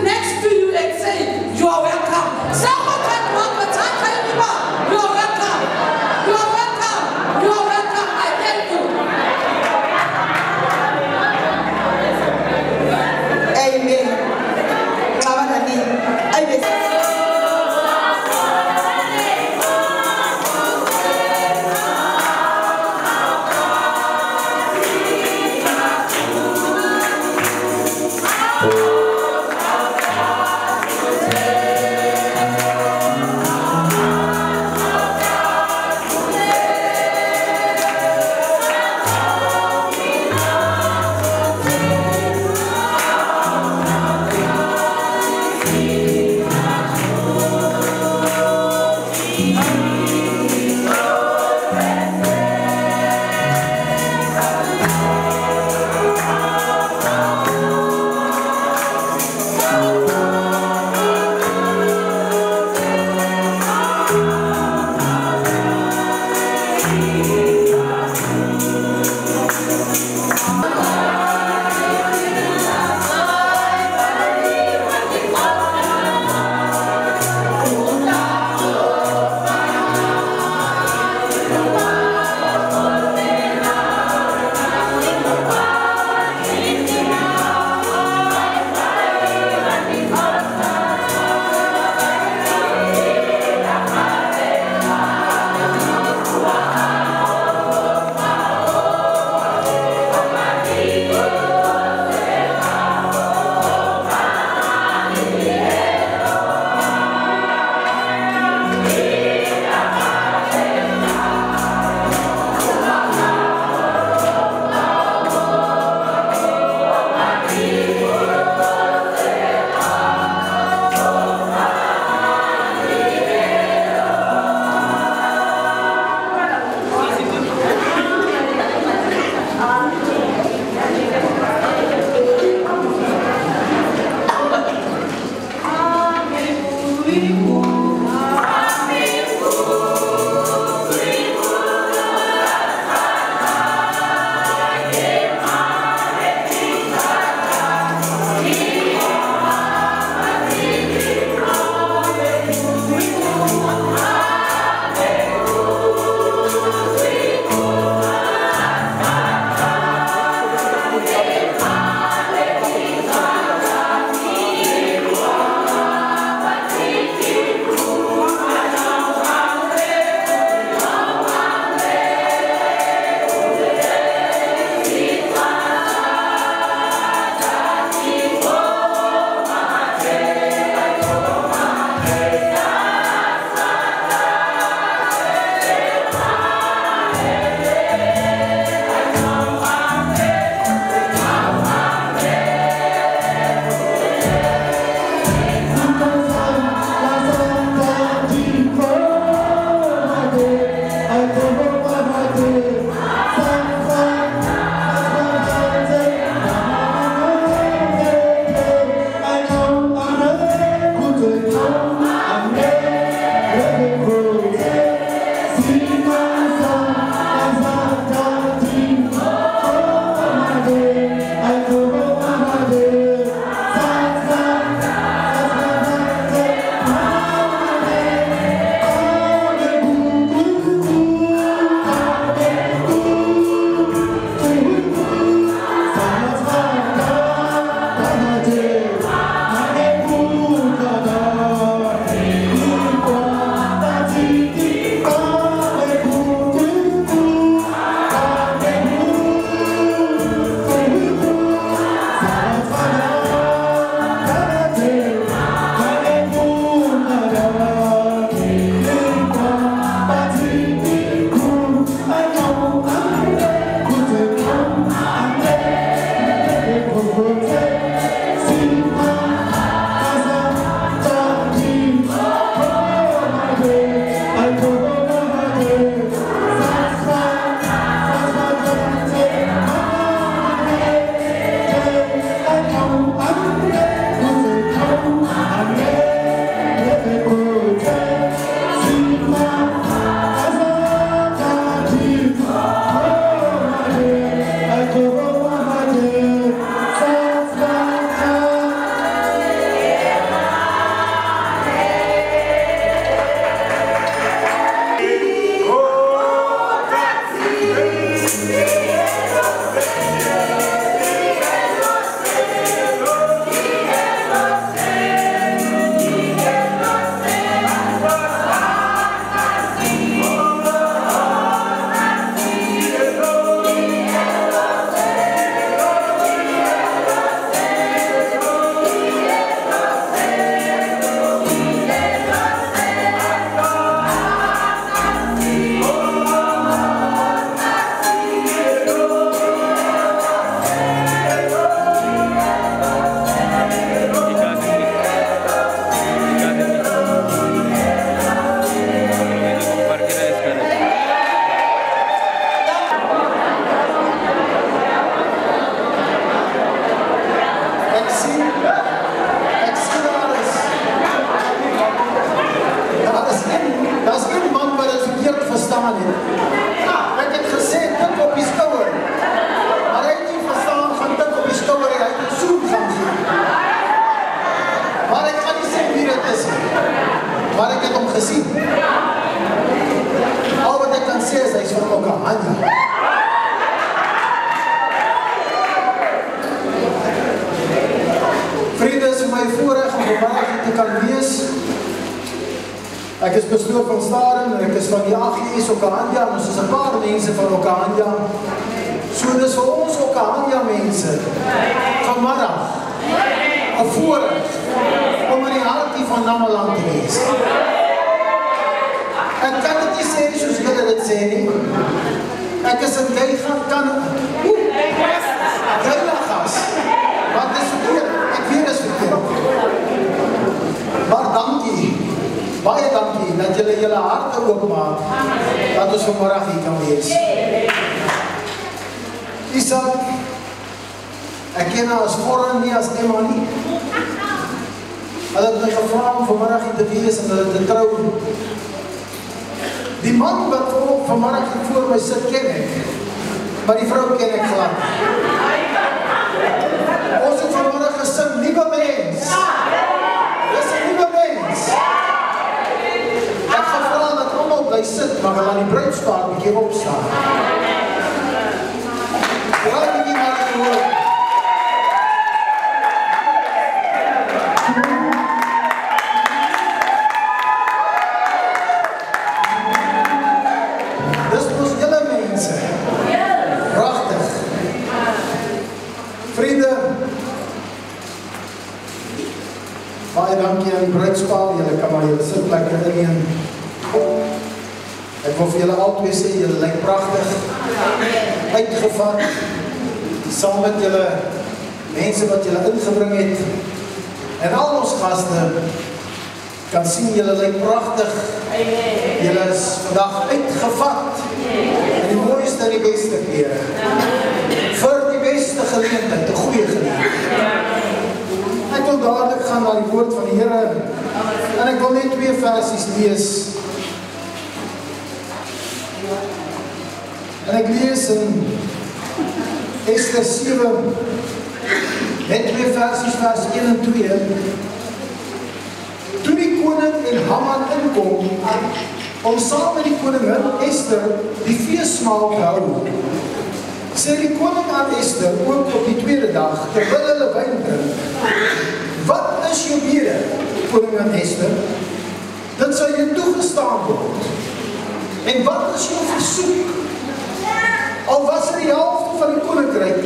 Next to you and say, you are welcome. Someone can walk the time, Ek is pastoor van Staden en ek is van die AGS Okahanja, ons is 'n paar mense van Okahanja. So dis vir ons Okahanja mense vanmiddag 'n voorreg om in die hartie van Namaland te wees. Ek kan dit nie sê soos julle dit sê nie. Ek is 'n Geilagas. Maar dit is verkeerd, ek weet dit is verkeerd. Maar dankie. Baie dankie dat julle harte oopmaak dat ons vanmiddag hier kan wees. Isak, ek ken haar as Foran nie as Emma nie. Hulle het my gevra om vanmiddag hier te wees en hulle te trou. Die man wat vanmiddag hier voor my sit ken ek, maar die vrou ken ek glad. Ons het vanmiddag gesing, nuwe mens. Dis 'n nuwe mens. Ek gevra dat almal bly sit, maar hulle aan die bruidspaar bietjie opstaan. Raai bietjie maar die woord. Dis mos julle mense. Pragtig. Vriende, baie dankie aan die bruidspaar, julle kan maar julle sitplekke inneem. Ek wil vir julle albei sê, julle lyk pragtig, uitgevat, saam met julle mense wat julle ingebring het, en al ons gaste kan sien, julle lyk pragtig, julle is vandag uitgevat, in die mooiste en die beste klere, vir die beste geleentheid, 'n goeie geleentheid. Ek wil dadelik gaan na die woord van die Here, en ek wil net 2 versies lees. En ek lees in Ester 7, net 2 versies, vers 1 en 2. Toe die koning en Haman inkom, om saam met die koningin Ester die feesmaal te hou, sê die koning aan Ester, ook op die 2de dag, terwyl hulle wyn drink, wat is jou bede, koningin Ester? Dit sal jou toegestaan word. En wat is jou versoek? Al was er die helfte van die koninkryk,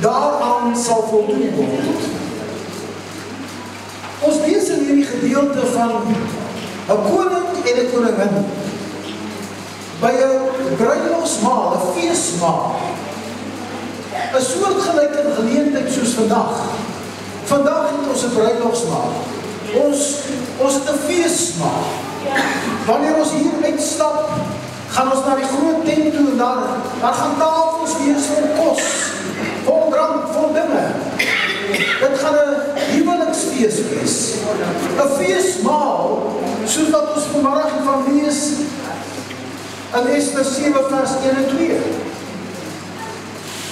daaraan sal voldoen word. Ons lees in hierdie gedeelte van 'n koning en 'n koningin by 'n bruilofsmaal, 'n feesmaal, 'n soortgelyke geleentheid soos vandag. Vandag het ons 'n bruilofsmaal. Ons het 'n feesmaal. Wanneer ons hier uitstap, gaan ons na die groot tent toe en daar gaan tafels wees vol kos, vol drank, vol dinge. Dit gaan 'n huweliksfees wees. 'n Feesmaal, soos wat ons vanmiddag van lees in Ester 7 vers 1 en 2.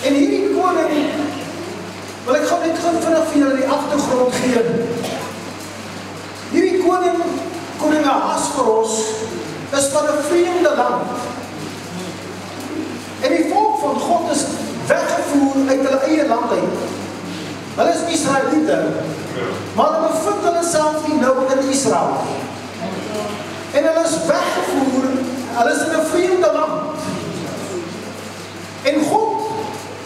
En hierdie koning, wil ek gaan net vinnig vir julle die agtergrond gee. Hierdie koning Ahasveros, is van 'n vreemde land. En die volk want God is weggevoer uit hulle eie land uit. Hulle is Israeliete, maar hulle bevind hulle self nie nou in Israel. En hulle is weggevoer, hulle is in 'n vreemde land. En God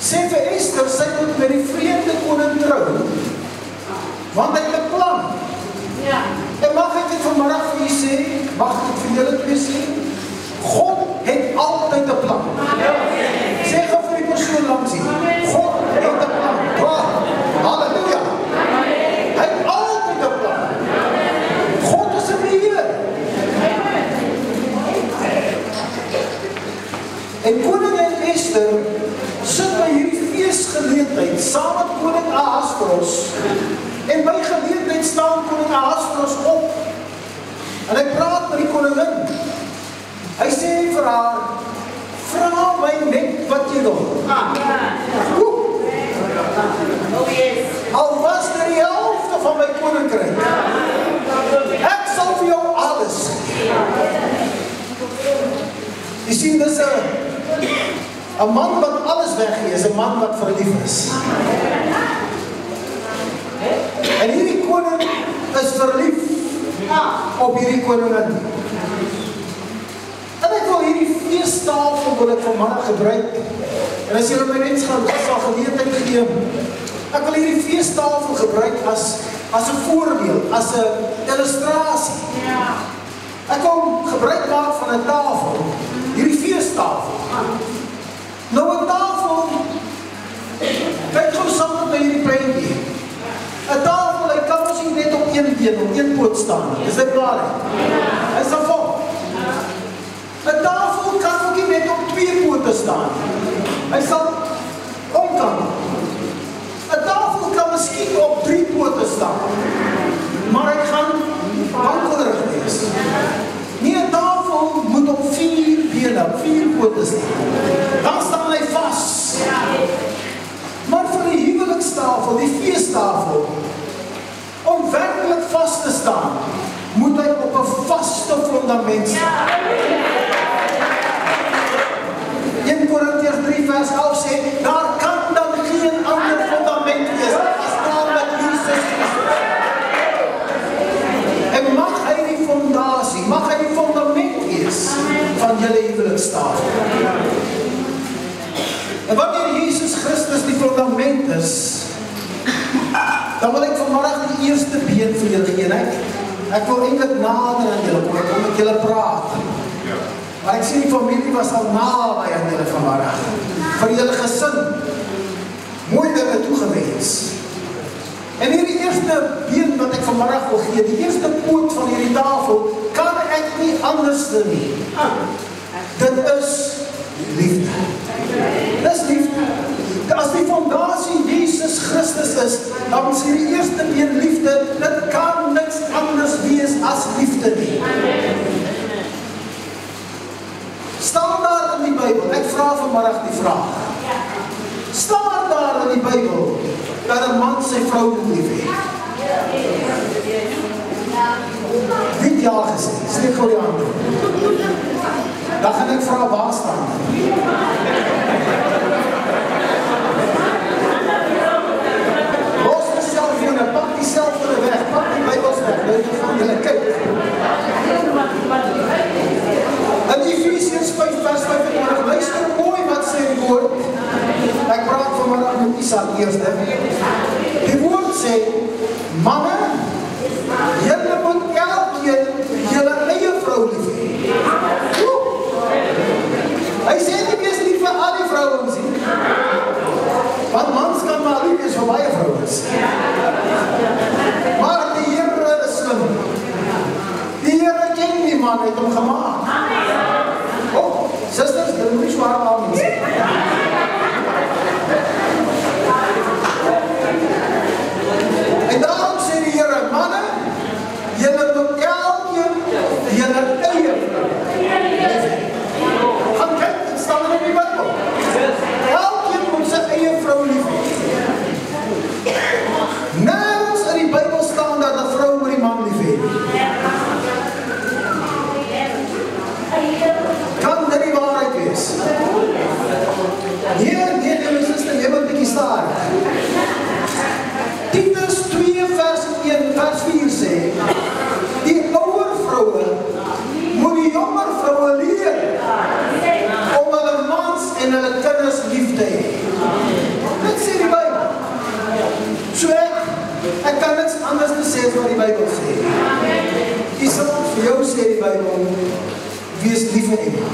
sê vir Esther, sy moet met die vreemde koning trou, want hy het 'n plan. En mag ek dit vanmiddag vir u sê, mag ek dit vir julle twee sê, God het altyd 'n plan. Sê gou vir die persoon langs u, God het 'n plan. Wow, halleluja. Hy het altyd 'n plan. God is 'n beheer. En koningin Esther sit by hierdie feesgeleentheid saam met koning Ahasveros. En by geleentheid staan koning Ahasveros op. En hy praat met die koningin. Hy sê vir haar, vra my net wat jy wil. Al was dit die helfte van my koninkryk. Ek sal vir jou alles gee. Jy sien, dis 'n man wat alles weggee, is 'n man wat verlief is. En hierdie koning is verlief op hierdie koningin. En ek wil hierdie feestafel wil ek vanmiddag gebruik. En as julle my net sal geleentheid gee, ek wil hierdie feestafel gebruik as 'n voorbeeld, as 'n illustrasie. Ek wil gebruik maak van 'n tafel, hierdie feestafel. Nou 'n tafel, kyk gou saam met my hierdie prentjie. 'n tafel, hy kan ons nie net op een been, op een poot staan. Is dit waar? Hy sal val. 'n tafel kan ook nie net op twee pote staan. Hy sal omkant. 'n tafel kan miskien op 3 pote staan, maar hy gaan wankelrig wees. Nie 'n tafel moet op 4 bene, 4 pote staan. Dan staan hy vas. Maar vir die huwelikstafel, die feestafel, om werkelijk vas te staan, moet hy op 'n vaste fundament staan. 1 Korintiërs 3 vers 11 sê, daar kan dan geen ander fundament wees as daar met Jesus Christus. En mag hy die fondasie, mag hy die fundament wees van julle huwelikstafel. En wanneer Jesus Christus die fundament is, dan wil ek vanmiddag die eerste been vir julle gee. Ek wil eintlik nader aan julle kom, ek wil met julle praat. Maar ek sien die familie was al naby aan julle vanmiddag. Vir julle gesin, mooi dinge toegewens. En hierdie eerste been wat ek vanmiddag wil gee, die eerste poot van hierdie tafel, kan ek nie anders doen nie. Dit is liefde. Dis liefde. As die fondasie Jesus Christus is, dan is hierdie eerste been liefde. Dit kan niks anders wees as liefde nie. Staan daar in die Bybel, ek vra vanmiddag die vraag. Staan daar in die Bybel dat 'n man sy vrou moet lief hê? Wie het ja gesê? Steek gou die hand op. Dan gaan ek vra, waar staan? Los die selfone, pak die selfone weg, pak die Bybels weg, nou jy gaan julle kyk. In Efesiërs 5 vers 25, luister mooi wat sê die woord. Ek praat vanmiddag met Isak eerste. Die woord sê, manne, julle moet elkeen julle eie vrou lief hê. Hy sê nie wees lief vir al die vrouens nie. Want mans kan maar lief wees vir baie vrouens. Maar die Here is slim. Die Here ken die man, het hom gemaak. Oh, sisters, dit moet nie zwaar aan sê. En daarom sê die Here, manne, hulle kinders lief te hê. Dit sê die Bybel. So ek kan niks anders te sê as wat die Bybel sê. Die sal vir jou sê die Bybel, wees lief vir Emma.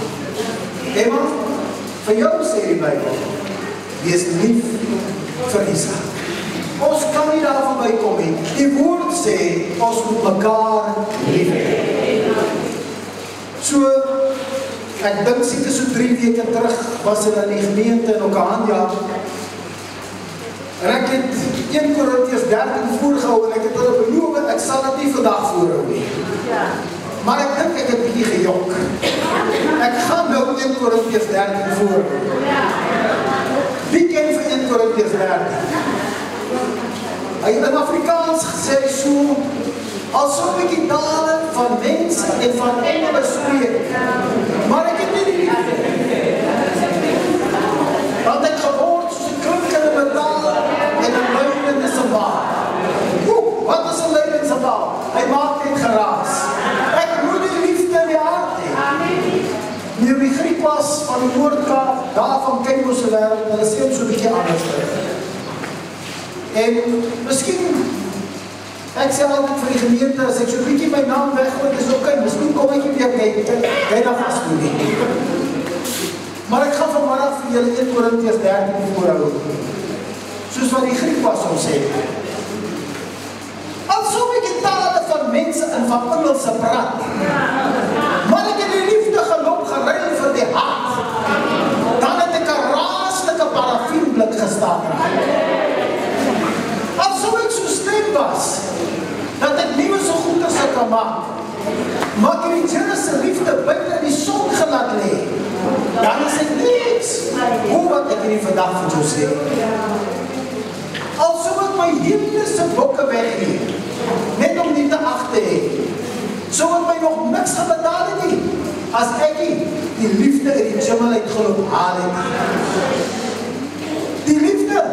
Emma, vir jou sê die Bybel, wees lief vir Isak. Ons kan nie daarvan bykom nie. Die woord sê, ons moet mekaar lief hê. So, ek dink seker so 3 weke terug was hulle in die gemeente in Okahanja. En ek het 1 Korintiërs 13 voorgehou en ek het hulle beloof, ek sal dit nie vandag voorhou nie. Maar ek dink ek het bietjie gejok. Ek gaan nou 1 Korintiërs 13 voorhou. Wie ken vir 1 Korintiërs 13? Hy het in Afrikaans gesê so, alsof ek die tale van mense en van engele spreek, maar ek het nie die liefde. Want ek geword soos 'n klinkende metaal en 'n luidende simbaal. Wat is 'n luidende simbaal? Hy maak net geraas. Ek moet die liefde in die hart hê. Nie die Griek was van die woordkaart, daarvan ken ons die wêreld, hulle sê hom so 'n bietjie anders. En miskien, ek sê altyd vir die gemeente, as ek so 'n bietjie my naam weggooi, is oké, miskien kom ek nie weer kyk dan vasgoed nie. Maar ek gaan vanmiddag vir julle 1 Korintiërs 13 voorhou. Soos wat die Griek was om sê. Alsof ek die tale van mense en van engelse praat. Maar ek het die liefde geloop geruil vir die hart. Dan het ek 'n raaslike parafienblik gestaan. Alsof ek so streng was, dat ek nie meer so goed as ek kan maak. Maar ek het die Here se liefde buite in die son gelaat lê. Dan is ek niks. Hoe wat ek hierdie vandag vir jou sê. Alsof ek my hele se bokke wegneem, net om nie te ag te hê. So wat my nog niks gebetaal het nie, as ek die liefde in die jimmel uitgeloop haal het. Die liefde,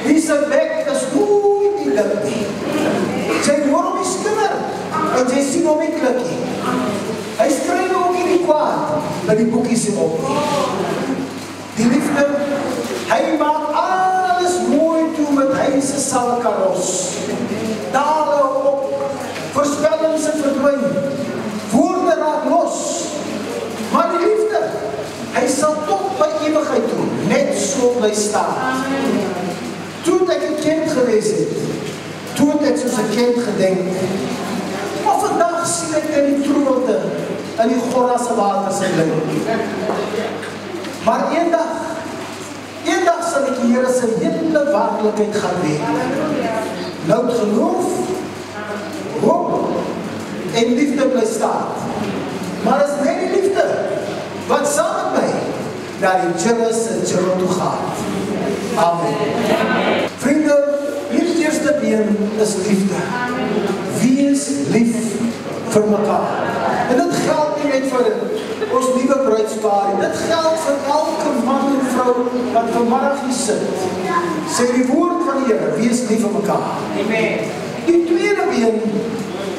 die sy bek is nooit nie lik nie. Sy hoor om die skinder, en sy sien om die klikkie. Hy skryf ook nie die kwaad, dat die boekie sê op. Die liefde, hy maak alles mooi toe met hy se salkaros. Dale op, voorspellings en verdwyn, woorde raak los. Maar die liefde, hy sal tot by ewigheid toe, net so bly staan. Toe ek 'n kind gewees het, toe ek soos 'n kind gedenk, maar vandag sien ek in die troelte, in die Gorrasse waters in bly. Maar eendag sal ek die Here se hele werklikheid gaan weet. Nou geloof, hoop en liefde bly staan. Maar as net die liefde, wat saam met my, na die Here se jimmel toe gaan. Amen. Vriende, hierdie eerste been is liefde. Wees lief vir mekaar. En dit geld nie net vir ons nuwe bruidspaar, dit geld vir elke man en vrou wat vanmiddag hier sit. Sê die woord van die Here, wees lief vir mekaar. Amen. Die tweede been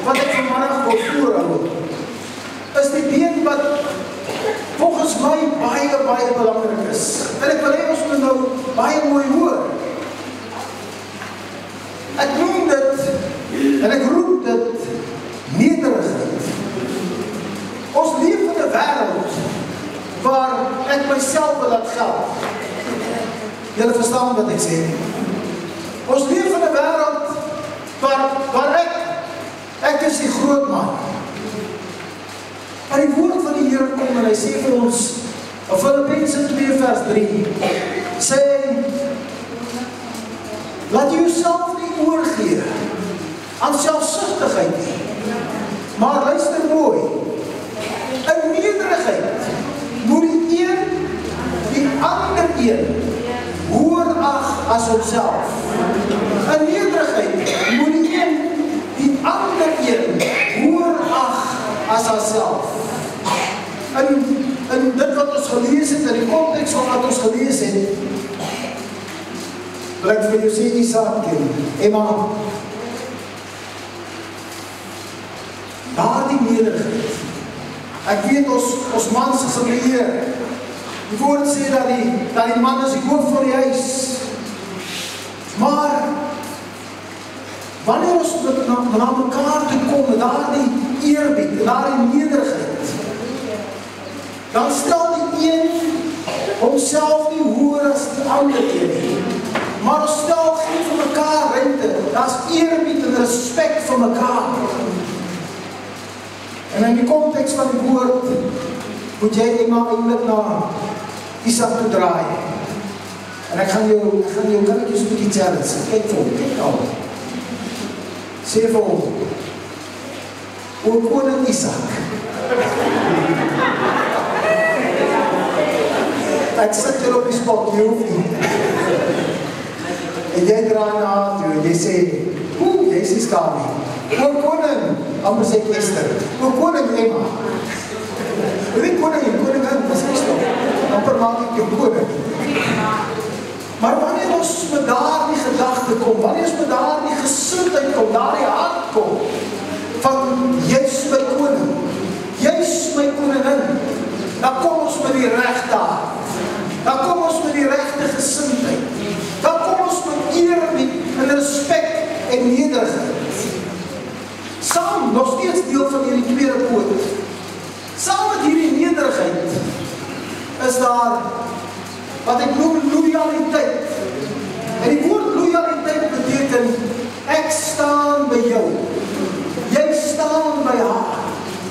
wat ek vanmiddag wil voorhou, is die been wat volgens my baie belangrik is. En ek wil hê ons moet nou baie mooi hoor. Ek noem dit, en ek roep dit, nederigheid. Ons leef in 'n wêreld waar ek myself wil laat geld. Julle verstaan wat ek sê. Ons leef in 'n wêreld waar ek is die groot man. Maar die woord van die Here kom en hy sê vir ons, in Filippense 2 vers 3, sê, laat jy jouself nie oorgee aan selfsugtigheid nie, maar luister mooi, in nederigheid moet die ander een hoër ag as homself. In nederigheid moet die ander een hoër ag as haarself. In dit wat ons gelees het, in die konteks van wat ons gelees het, wil ek vir jou sê, Isak en Emma, daar die nederigheid. Ek weet ons mans is in beheer, Die woord sê dat die man is die hoof van die huis. Maar wanneer ons na mekaar toe kom, daar die eerbied, daar die nederigheid, dan stel die een homself nie hoër as die ander nie. Maar ons stel geen vir mekaar ruimte. Daar is eerbied en respect vir mekaar. En in die konteks van die woord, moet jy eenmaal eindelijk na Isak toe draai. En ek kan jy so 'n bietjie challenge. Kyk vir hom, kyk nou. Sê vir hom, o koning Isak. Ek sit hier op die spot, jy hoef nie. En jy draai na haar toe, en jy sê, jy sê skaam nie. O koning, amper sê ek Esther. O koning Emma. Die koningin, was Esther. Amper maak ek jou koning. Maar wanneer ons met daar die gedagte kom, wanneer ons met daar die gesindheid kom, daar die hart kom, van jy is my koning, jy is my koningin, dan kom ons met die reg daar. Dan kom ons met die regte gesindheid. Dan kom ons met eerbied en respect en nederigheid. Saam, nog steeds deel van hierdie tweede poot. Saam met hierdie nederigheid is daar wat ek noem loyaliteit. En die woord loyaliteit beteken ek staan by jou. Jy staan by haar.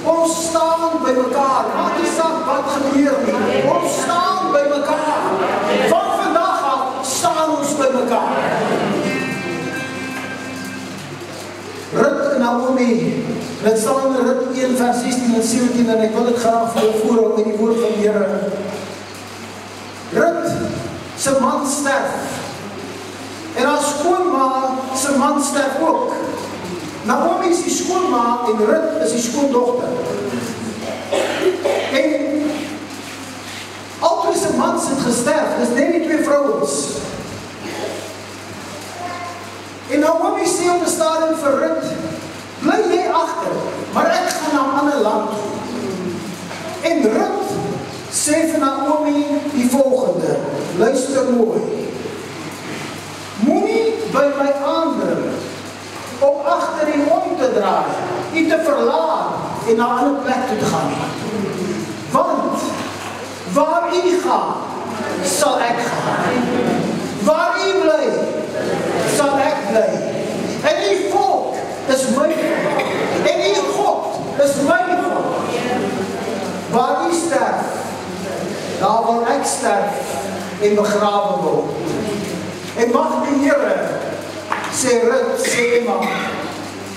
Ons staan by mekaar. Maak nie saak wat gebeur nie. Ons staan by mekaar. Van vandag af staan ons by mekaar. Rut en Naomi, dit staan in Rut 1 vers 16 en 17 en ek wil dit graag vir jou voorhou in die woord van die Here. Rut se man sterf. En haar skoonma se man sterf ook. Naomi is die skoonma en Rut is die skoondogter. En albei se mans het gesterf, dis net die twee vrouens. En Naomi sê op 'n stadium vir Rut, bly jy agter, maar ek gaan na 'n ander land toe. En Rut sê vir Naomi die volgende, luister mooi. Moenie by my aandring om agter en om te draai, nie te verlaat en na 'n ander plek toe te gaan. Want waar u gaan, sal ek gaan. Waar u bly, sal ek bly. En die volk is my volk. En die God is my God. Waar u sterf, daar wil ek sterf en begrawe word. En mag die Here, sê Rut, sê Emma,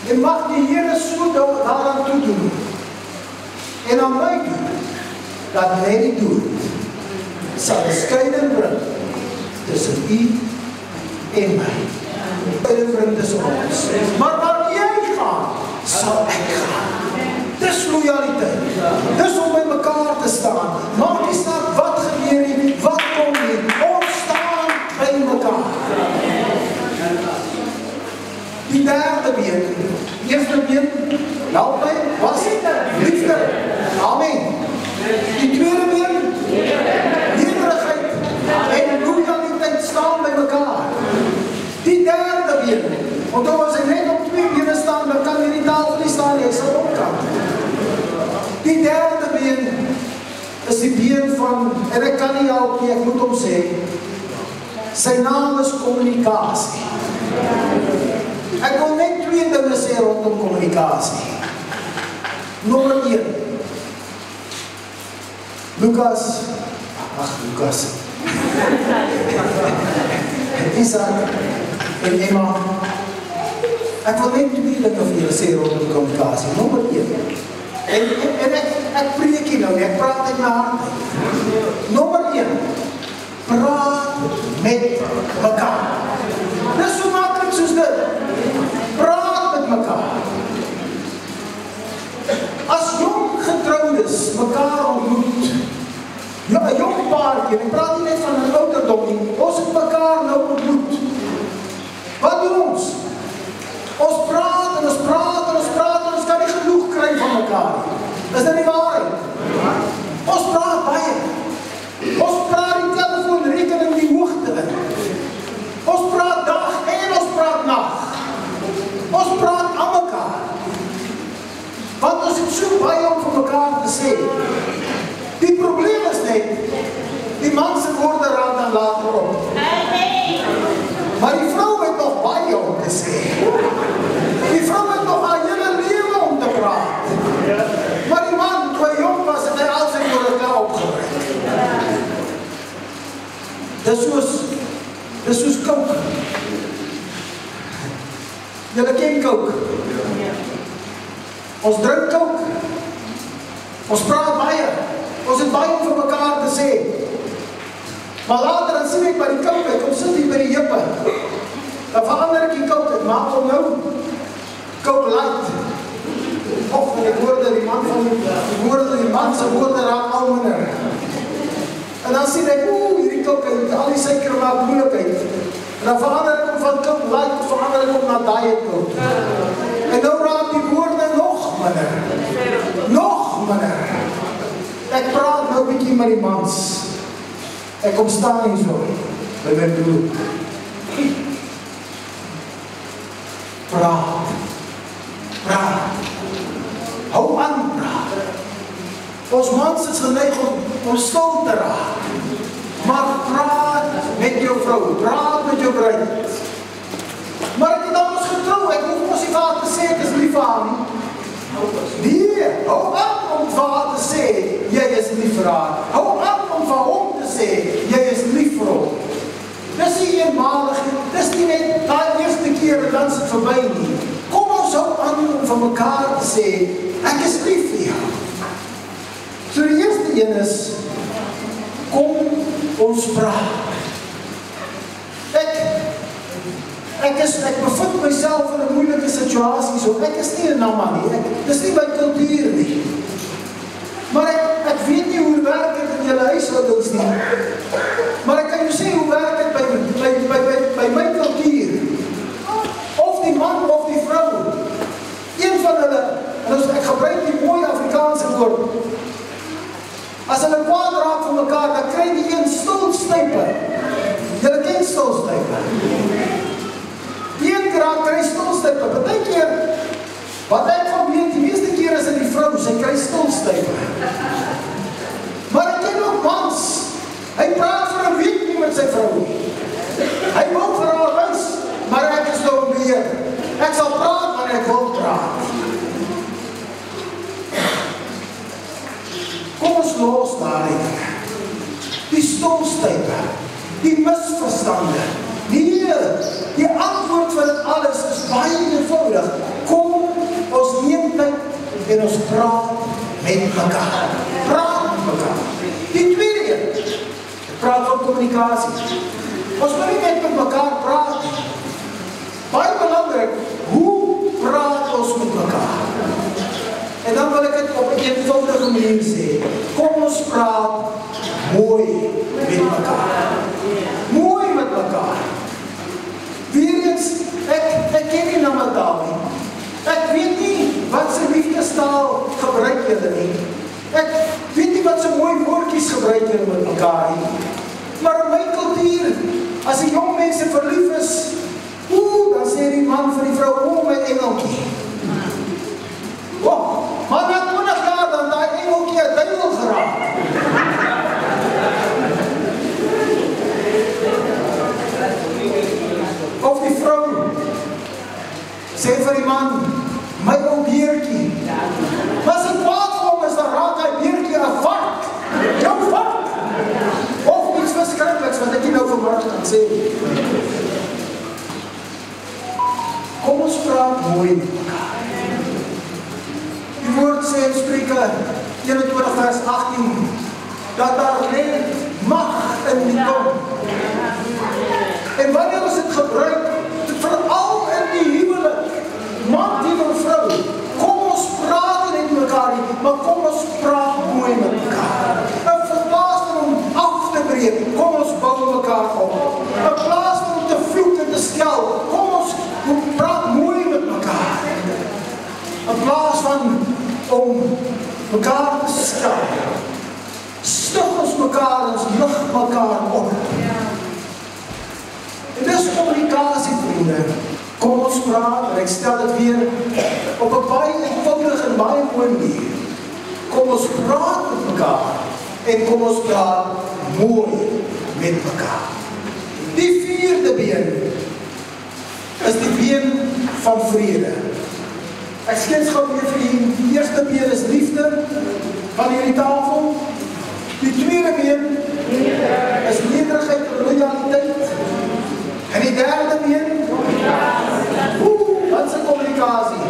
en mag die Here so daaraan toe doen, en aan my doen, dat hy die dood sal 'n skeiding bring tussen u en my. Skeiding bring tussen ons. Maar waar jy gaan, sal ek gaan. Dis loyaliteit. Dis om by mekaar te staan. Maak nie saak wat gebeur nie, wat kom nie. Ons staan by mekaar. Die derde been, eerste been, help my, was liefde. Amen. Die tweede been, nederigheid en loyaliteit staan by mekaar. Die derde been, onthou as hy net op twee bene staan, dan kan hy die tafel nie staan, hy sal opkant. Die derde been is die been van, en ek kan nie help nie, ek moet hom sê, sy naam is kommunikasie. Ek wil net twee dinge sê rondom kommunikasie. Nommer 1. Lukas. Isak en Emma. Ek wil net twee dinge vir julle sê rondom kommunikasie. Nommer 1. En ek preek hier nou, ek praat uit my hart. Nommer 1. Praat met mekaar. Dis so maklik soos dit. Praat met mekaar. As jong getroudes mekaar ontmoet, ja, 'n jong paartjie, ek praat nie net van 'n ouderdom nie, ons het mekaar nou ontmoet. Wat doen ons? Ons praat en ons praat en ons praat en ons kan nie genoeg kry van mekaar. Is dit nie waarheid? Ons praat baie. Ons dan later op. Maar die vrou het nog baie om te sê. Die vrou het nog haar hele lewe om te praat. Maar die man, toe hy jong was, het hy al sy woorde klaar opgebruik. Dis soos kook. Julle ken kook. Ons drink kook. Ons praat baie. Ons het baie om vir mekaar te sê. Maar later dan sien ek by die kook, ek kom sit hier by die jippe. Dan verander ek die kook, ek maak hom nou kook light. Of en ek hoorde die man se woorde raak al minder. En dan sien ek, hierdie kook, al die suiker maak moeilikheid. En dan verander ek hom van kook light, verander ek hom na diet kook. En nou raak die woorde nog minder. Nog minder. Ek praat nou bietjie met die mans. Ek kom staan hier so, by my broer. Praat. Hou aan praat. Ons mans is geneig om stil te raak. Maar praat met jou vrou, praat met jou bruid. Maar ek het anders getrou, ek hoef ons nie vir haar te sê, ek is lief vir haar nie. Nee, hou aan om vir haar te sê, jy is lief vir haar. Hou aan om vir hom te sê, jy is lief vir hom. Dis nie eenmalig, dis nie net die eerste keer en dan is het verby nie. Kom ons hou aan om vir mekaar te sê, ek is lief vir jou. So die eerste een is, kom ons praat. Ek bevind myself in 'n moeilike situasie, so ek is nie 'n namma nie, dis nie my kultuur nie. Maar ek weet nie hoe werk dit in julle huishoudings nie. Maar ek kan jou sê hoe werk dit by my kultuur. Of die man of die vrou. Een van hulle, en ek gebruik die mooie Afrikaanse woord. As hulle kwaad raak van mekaar, dan kry die een stilstype. Julle ken stilstype. Die een kry stilstype. Partykeer, wat ek van weet, die meeste keer is dit die vrou, sy kry stilstype. Maar ek ken ook mans, hy praat vir 'n week nie met sy vrou. Hy wil vir haar wys, maar ek is nou weer. Ek sal praat wanneer ek wil praat. Kom ons los daarin. Die stilstype, die misverstande. Nee, die antwoord van dit alles is baie eenvoudig. Kom, ons neem tyd en ons praat met mekaar. Praat met mekaar. Die tweede een, ek praat van kommunikasie. Ons wil nie net met mekaar praat. Baie belangrik, hoe praat ons met mekaar? En dan wil ek het op 'n eenvoudige manier sê. Kom ons praat mooi met mekaar. Mooi met mekaar. Weereens, ek ken nie namataal nie. Ek weet nie wat sy liefdestaal gebruik julle nie. Ek weet nie wat sy mooi woordjies gebruik julle met mekaar nie. Maar in my kultuur, as die jong mense verlief is, dan sê die man vir die vrou, my engeltjie. Maar na 20 jaar dan die engeltjie 'n duiwel geraak. Of die vrou sê vir die man, my ou beertjie. Maar as ek kwaad vir hom is, dan raak hy beertjie 'n vark. Jou vark. Of iets verskrikliks wat ek nie nou vanmorgen kan sê. Kom ons praat mooi met mekaar. Die woord sê in Spreuke 21 vers 18, dat daar lê mag in die tong. En wanneer ons dit gebruik, veral in die huwelik, man teenoor vrou, kom ons praat nie met mekaar nie, maar kom ons praat mooi met mekaar. In plaas van om af te breek, kom ons bou mekaar op. In plaas van om te vloek en te skel, kom ons praat mooi met mekaar. In plaas van om mekaar te skel, stig ons mekaar, ons lig mekaar op. En dis kommunikasie, vriende. Kom ons praat, en ek stel dit weer op 'n baie eenvoudige en baie mooi manier. Kom ons praat met mekaar, en kom ons praat mooi met mekaar. Die vierde been is die been van vrede. Ek skets gou weer vir die eerste been is liefde van hierdie tafel. Die tweede been is nederigheid en loyaliteit. En die derde been, wat is 'n kommunikasie?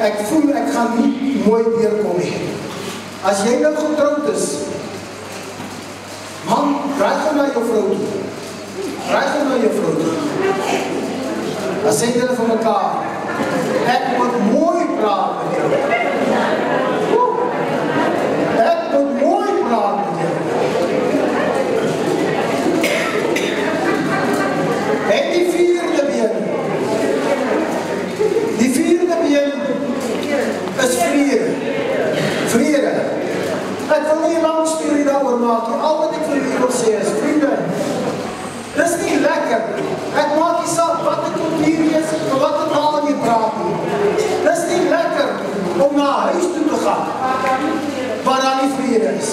Ek voel ek gaan nie mooi deurkom nie. As jy nou getroud is, man, draai gou na jou vrou toe. Draai gou na jou vrou toe. Dan sê julle vir mekaar, ek moet mooi praat met jou. Ek moet mooi praat met jou. En die vierde been. Die vierde been is vrede. Vrede. Ek wil nie 'n lang storie daaroor maak nie. Al wat ek vir julle wil sê is, vriende, dis nie lekker. Ek maak nie saak wat ek op hier is, of wat ek taal nie praat nie. Dis nie lekker om na huis toe te gaan, waar daar nie vrede is.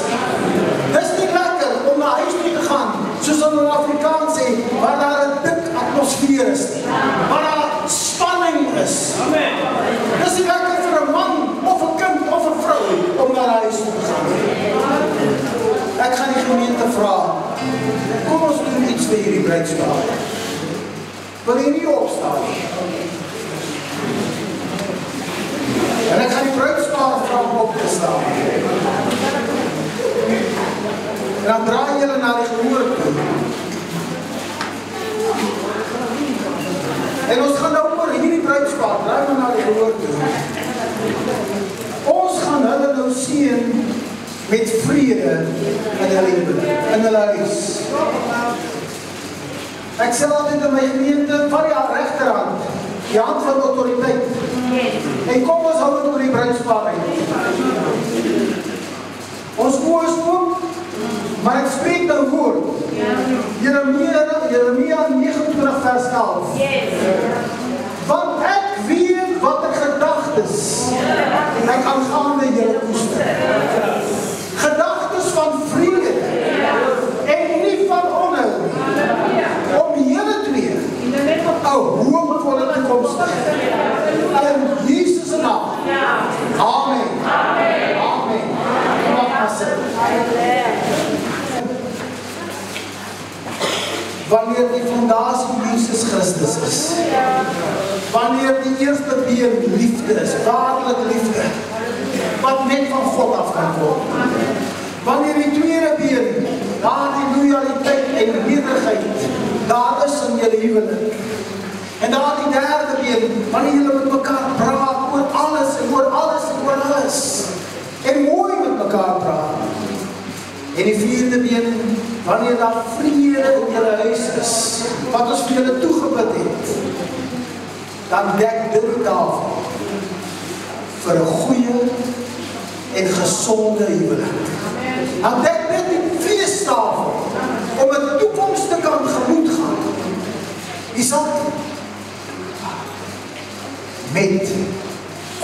Dis nie lekker om na huis toe te gaan, soos in Afrikaans sê, waar daar 'n dik atmosfeer is, waar daar spanning is. Amen. Dis nie lekker vir 'n man, of 'n kind, of 'n vrou, om na huis toe te gaan. Ek gaan die gemeente vra, kom ons doen iets vir hierdie bruidspaar. Wil jy nie opstaan nie? En ek gaan die bruidspaar vra om op te staan. En dan draai julle na die gehoor toe. En ons gaan nou oor hierdie bruidspaar, draai maar na die gehoor toe. Ons gaan hulle nou seën met vrede in hulle huis. Ek sê altyd in my gemeente, van die regterhand, die hand van autoriteit. En kom ons hou het oor die bruidspaar uit. Ons oor is oop, maar ek spreek nou woord. Jeremia 29 vers 11. Want ek weet wat ek gedagtes ek aangaande julle koester. Gedagtes van vrede en nie van onheil, om julle twee 'n hoopvolle toekoms te gee. In Jesus se naam. Amen. Amen. Wanneer die fondasie Jesus Christus is, wanneer die eerste been liefde is, waarlik liefde, wat net van God af kan kom, wanneer die tweede been, daar die loyaliteit en nederigheid, daar is in julle huwelik, en daar die derde been, wanneer julle met mekaar praat oor alles en oor alles en oor alles, en mooi met mekaar praat, en die vierde been, wanneer daar vrede in julle huis is, wat ons vir julle toegebid het, dan dek dit die tafel vir 'n goeie en gesonde huwelik. Dan dek dit die feestafel om 'n toekoms te kan gemoed gaan. Isak met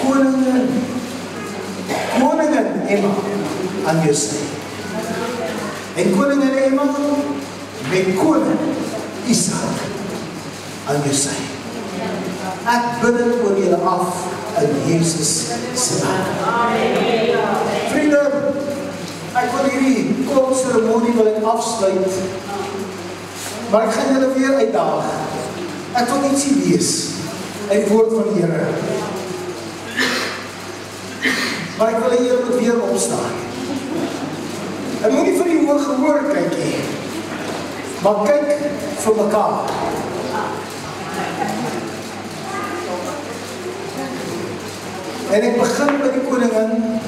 koningin Emma aan jou sy. En koningin Emma met koning Isak aan jou sy. Ek bid dit oor julle af in Jesus se naam. Vriende, ek wil hierdie kort seremonie wil ek afsluit, maar ek gaan julle weer uitdaag. Ek wil ietsie lees uit die woord van die Here. Maar ek wil julle moet weer opstaan. Ek moet nie vir die hoog gehoor kyk nie, maar kyk vir mekaar. En ek begin by die koningin.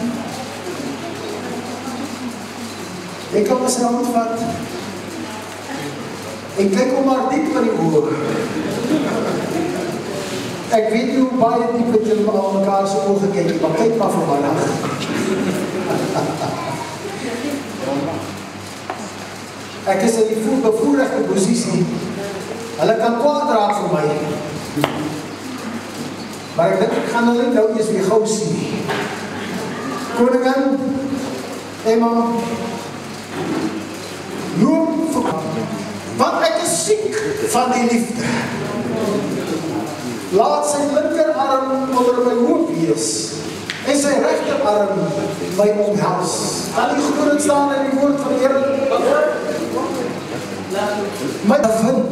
Ek kan my sy hand vat. En kyk om maar diep van die oor. Ek weet nie hoe baie diep het julle al mekaar se oor gekyk, maar kyk maar vir vandag. Ek is in die bevoorregte posisie. Hulle kan kwaad raak vir my. Maar ek dink ek gaan hulle nou eers weer gou sien. Koningin, Emma, loop vir want ek is siek van die liefde. Laat sy linkerarm onder my hoof wees en sy regterarm my omhels. Kan die groot staan in die woord van die Here? My wind,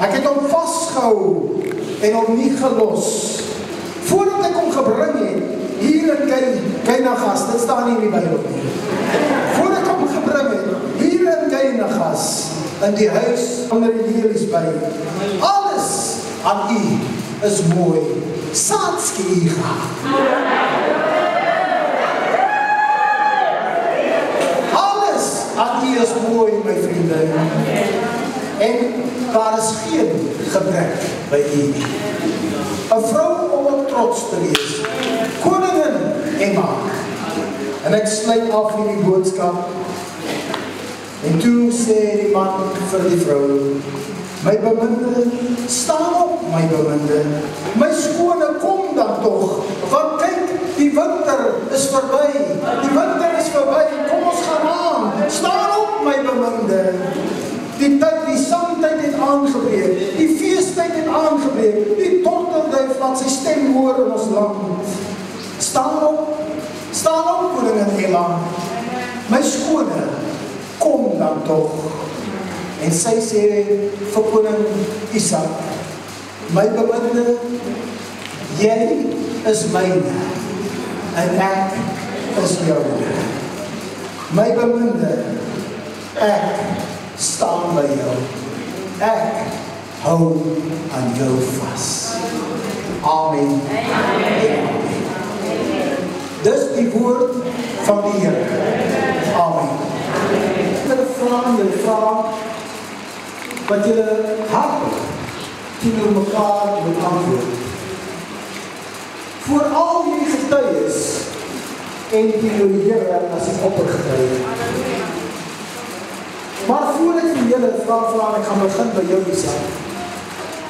ek het hom vasgehou en hom nie gelos. Voordat ek hom gebring het, hier in Keinagas, dit staan nie in die Bybel nie. Voordat ek hom gebring het, hier in Keinagas, in die huis onder die lelies by. Alles aan u is mooi. Saatski Iga. Alles aan u is mooi, my vriende. En daar is geen gebrek by u. 'n vrou om op trots te wees. Koningin Emma. En ek sluit af hierdie boodskap. En toe sê die man vir die vrou, my beminde, staan op my beminde. My skone, kom dan tog, want kyk, die winter is verby. Die winter is verby, kom ons gaan aan. Staan op my beminde. Die sangtyd het aangebreek, die feestyd het aangebreek, die tortelduif laat sy stem hoor in ons land. Staan op, koningin Emma. My skone, kom dan tog. En sy sê vir koning Isak, my beminde, jy is myne, en ek is joune. My beminde, ek staan by jou. Ek hou aan jou vas. Amen. Amen. Dis die woord van die Here. Amen. Julle vra wat julle hart teenoor mekaar moet antwoord. Voor al jullie getuies en teenoor die Here as die oppergetuie. Maar voor ek vir julle vra, ek gaan begin by jou Isak,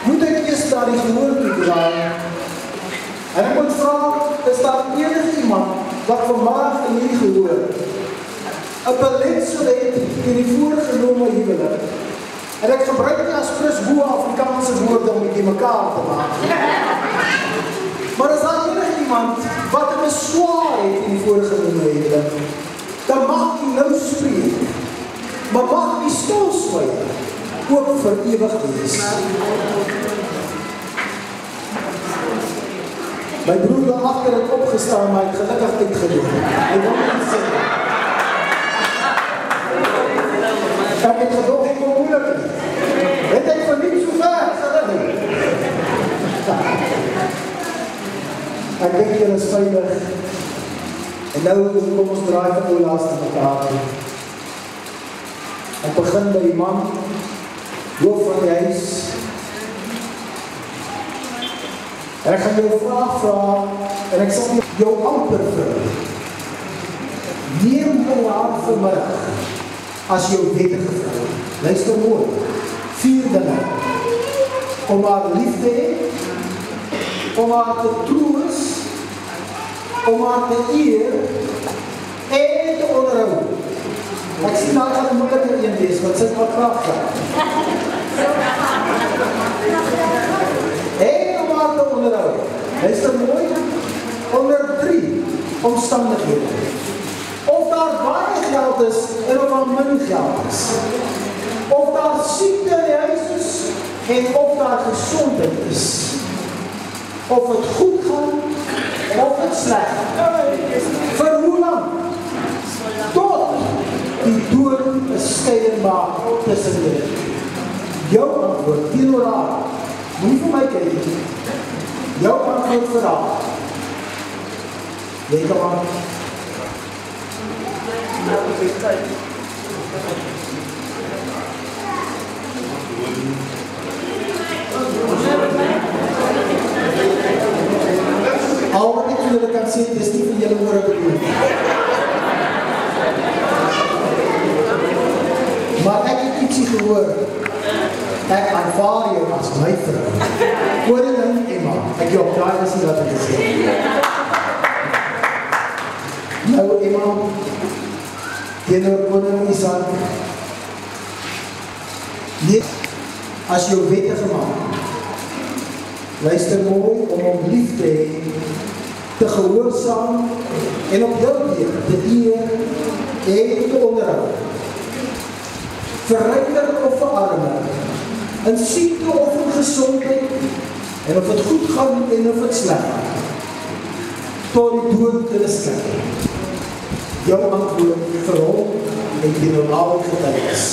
moet ek eers daar die gehoor toe draai. En ek moet vra, is daar enige iemand wat vanmiddag in hierdie gehoor 'n beletsel het in die voorgenome huwelik? En ek gebruik nie as Chris Boe Afrikaanse woorde om die mekaar te maak. Maar is daar enige iemand wat 'n beswaar het in die voorgenome huwelik? Dan mag jy nou spreek. Maar mag die stilswyg ook vir ewig wees. My broer daar agter het opgestaan, maar hy het gelukkig uitgedoen. Hy wil nie sê. Ek het gedog, ek kom moeilik nie. Het ek verliep so ver, gelukkig. Ek dink jy is veilig. En nou kom ons draai van die laaste mekaar toe. Ek begin by die man, hoof van die huis. En ek gaan jou vra, en ek sal jou amper vir. Neem jou haar vanmiddag as jou wettige vrou. Luister mooi, 4 dinge. Om haar lief te hê, om haar te troos, om haar te eer en te onderhou. Ek sien daar gaan 'n moeilike een wees, wat sit wat graag gaan. En om haar te onderhou. Luister mooi, onder 3 omstandighede. Of daar baie geld is, en of daar min geld is. Of daar siekte in die huis is, en of daar gesondheid is. Of het goed gaan, of het sleg. Vir hoe lang? Tot die dood is skeiding maak tussen julle. Jou antwoord, teenoor haar, nie vir my kyk. Jou antwoord vir haar. Jy kan aan. Al wat ek vir julle kan sê, dis nie vir julle oor bedoel. Maar ek het ietsie gehoor. Ek aanvaar jou as my vrou. Koningin Emma, ek jou op daai is nie wat ek gesê. Nou iemand teenoor koning Isaac, net as jou wettige man, luister mooi om hom lief te hê, te gehoorsaam en op jou weer te eer en te onderhou. Verryker of verarmer, in siekte of in gesondheid, en of het goed gaan en of het sleg gaan, tot die dood in 'n skrik. Jou antwoord vir hom en die normale getuies.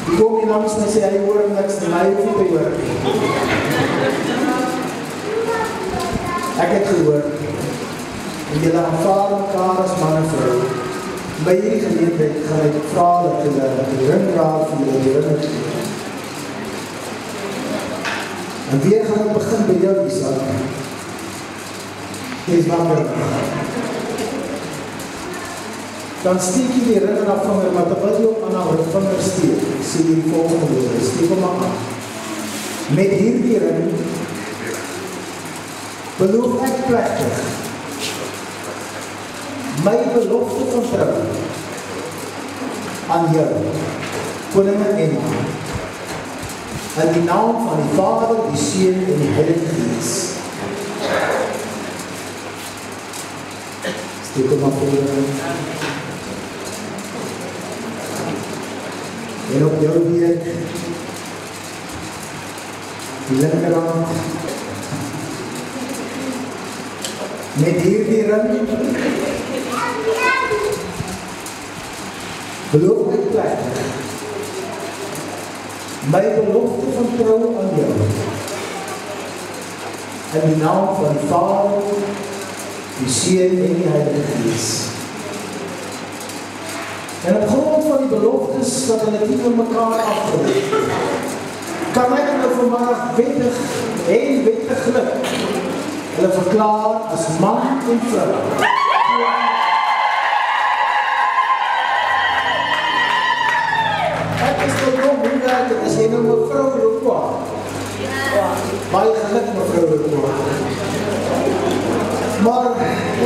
Die kom die langs en sê, hy hoor hem niks, en hy hoef nie te hoor. Ek het gehoor, en julle aanvaar mekaar as man en vrou. By hierdie geleentheid gaan ek vra dat julle die ringraad van julle die ringe gee. En weer gaan ek begin by jou, Isaac. Jy is wakker. Dan steek jy die ringe na vinger, maar terwyl jy op aan haar vinger steek, sê jy die volgende woorde, steek hom aan. Met hierdie ring beloof ek plechtig my belofte van trou aan jou, koningin Emma, in die naam van die Vader, die Seun en die Heilige Gees. Steek hom aan voor. En op jou weer die linkerhand met hierdie ring beloof ek plechtig my belofte van trou aan jou in die naam van die Vader, die Seun en die Heilige Gees. En op grond van die beloftes dat hulle nie van mekaar afgeloop, kan ek nou vanmiddag wettig en wettiglik hulle verklaar as man en vrou. Ek is nou nog hoe werk het, as jy nou mevrou Roekwa. Baie geluk mevrou Roekwa. Maar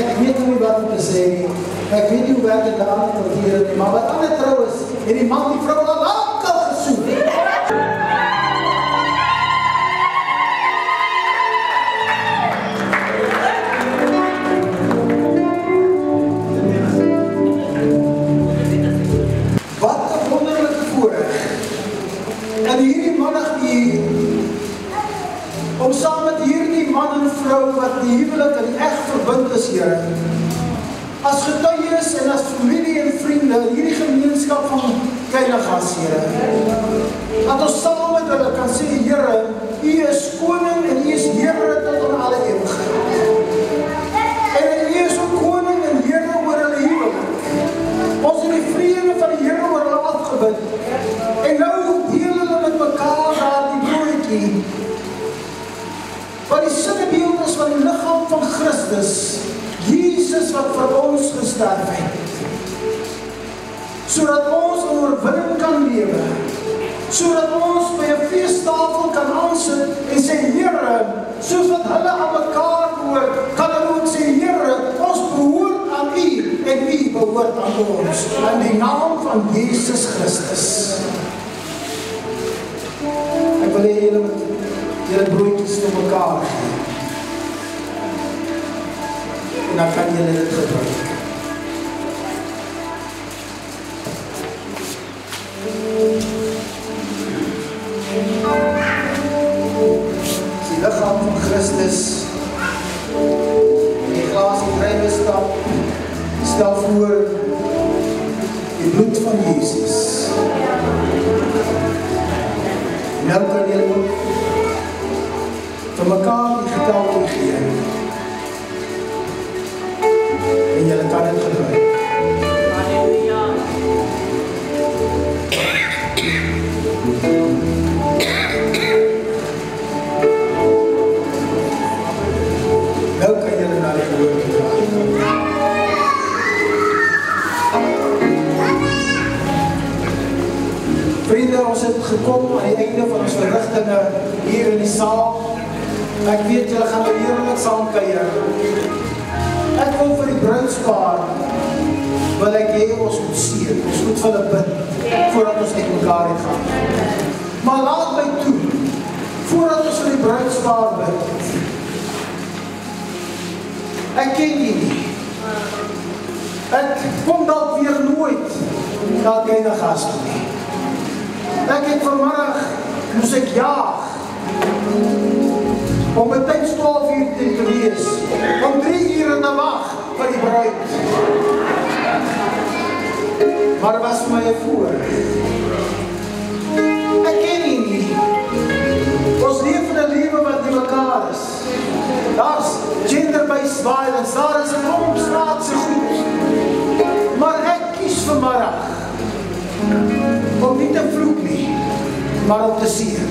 ek weet nie wat om te sê nie. Ek weet nie hoe werk het daar aan die kwartier nie, maar wat ander trouw is, en die man die vrou al lang al gesoek. Wat 'n wonderlike voorreg. En hierdie middag hier, om saam met hierdie man en vrou wat die huwelik en die eg verbind is, Here, as getuies en as familie en vriende, hierdie gemeenskap van Kynagas, Here, dat ons saam met hulle kan sê, Here, U is koning en U is Here tot in alle ewigheid. En U is ook koning en Here oor hulle huwelik. Ons het die vrede van die Here oor hulle afgebid. En nou deel hulle met mekaar daar die broodjie, wat die sinnebeeld is van die liggaam van Christus, Jesus wat vir ons gesterf het, sodat ons in oorwinning kan lewe, sodat ons by 'n feestafel kan aansit en sê, Here, soos wat hulle aan mekaar behoort, kan hulle ook sê, Here, ons behoort aan U en U behoort aan ons, in die naam van Jesus Christus. Ek wil hê julle met julle broodjies vir mekaar gee. En dan kan julle dit gebruik. Die liggaam van Christus, die glas en druiwe stap, stel voor die bloed van Jesus. Nou kan julle ook vir mekaar die getal gee. En julle kan dit gebruik. Halleluja. Nou kan julle na die woord gaan. Ons het gekom aan die einde van ons verrigtinge hier in die saal. Ek weet julle gaan nou heerlik saam kuier. Ek wil vir die bruidspaar wil ek hê ons moet seën. Ons moet vir hulle bid voordat ons uit mekaar het gaan. Maar laat my toe voordat ons vir die bruidspaar bid. Ek ken jy nie. Ek kom dalk weer nooit dalk jy na gas toe nie. Ek het vanmiddag moes ek jaag om betyds 12 uur te wees, om 3 ure te wag vir die bruid. Maar was vir my 'n voorreg. Ek ken nie. Ons leef in 'n lewe wat nie mekaar is. Daar's gender-based violence, daar is 'n klomp straatse goed. Maar ek kies vanmiddag om nie te vloek nie, maar om te seën.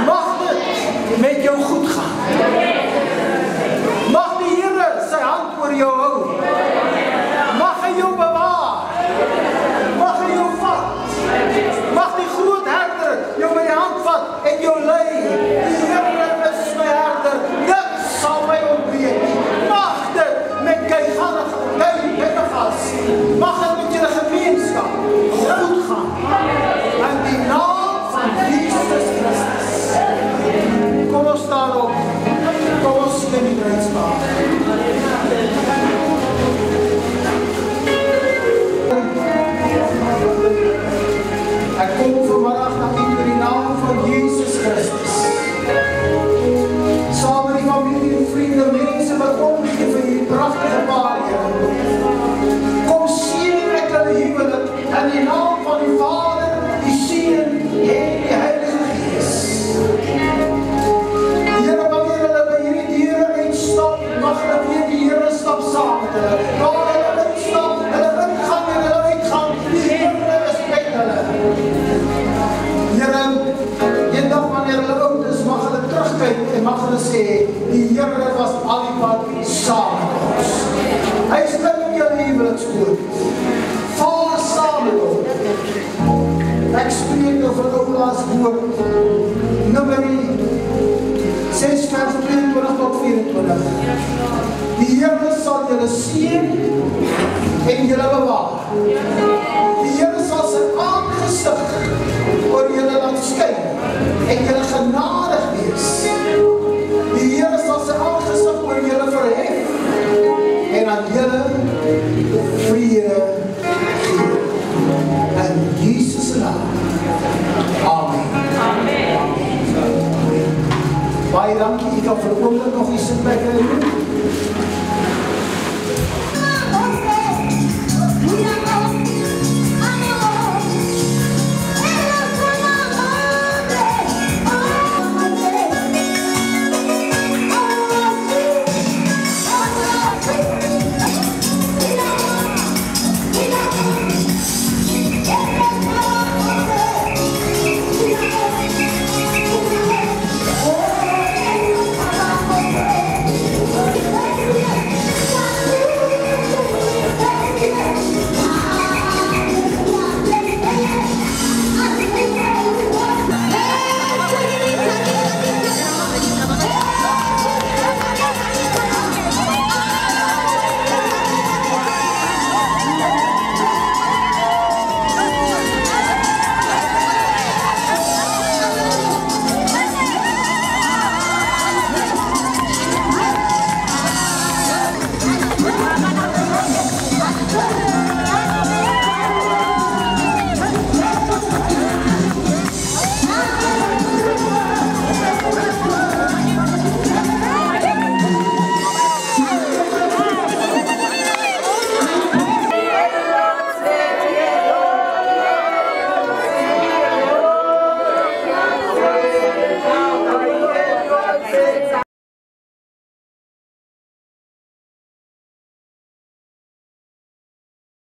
Mag dit met jou goed gaan. Mag die Here sy hand oor jou hou. Mag hy jou bewaar. Mag hy jou vat. Mag die groot herder jou by die hand vat en jou lei. Die Here is my herder. Dit sal my ontbreek nie. Mag dit met jy gaan gas. Mag dit met julle gemeenskap goed gaan. In die naam van Jesus Christus. Kom ons staan op. Kom ons sien die bruidspaar. Ek kom vanmiddag na u in die naam van Jesus Christus. Saam met die familie en vriende, mense wat omgee vir hierdie pragtige paar, Here. Kom seën ek hulle huwelik in die naam van die Vader, die Seun en die Heilige Gees. Here, wanneer hulle by hierdie deure uitstap, mag hulle weet die Here stap saam met hulle. Waar hulle uitstap, hulle ingaan en hulle uitgaan, die Here is met hulle. Here, eendag wanneer hulle oud is, mag hulle terugkyk en mag hulle sê, die Here was al die pad saam met ons. Hy is in julle huweliksboot. Vaar saam met ons. Ek spreek nou vir Olaas woord, Numeri 6 vers 22 tot 24. Die Here sal julle seën en julle bewaar. Die Here sal sy aangesig oor julle laat skyn en julle genadig wees. Die Here sal sy aangesig oor julle verhef en aan julle vrede gee. In Jesus' naam. Amen. Amen. Baie dankie, ek kan vir 'n oomblik nog die sitplek doen.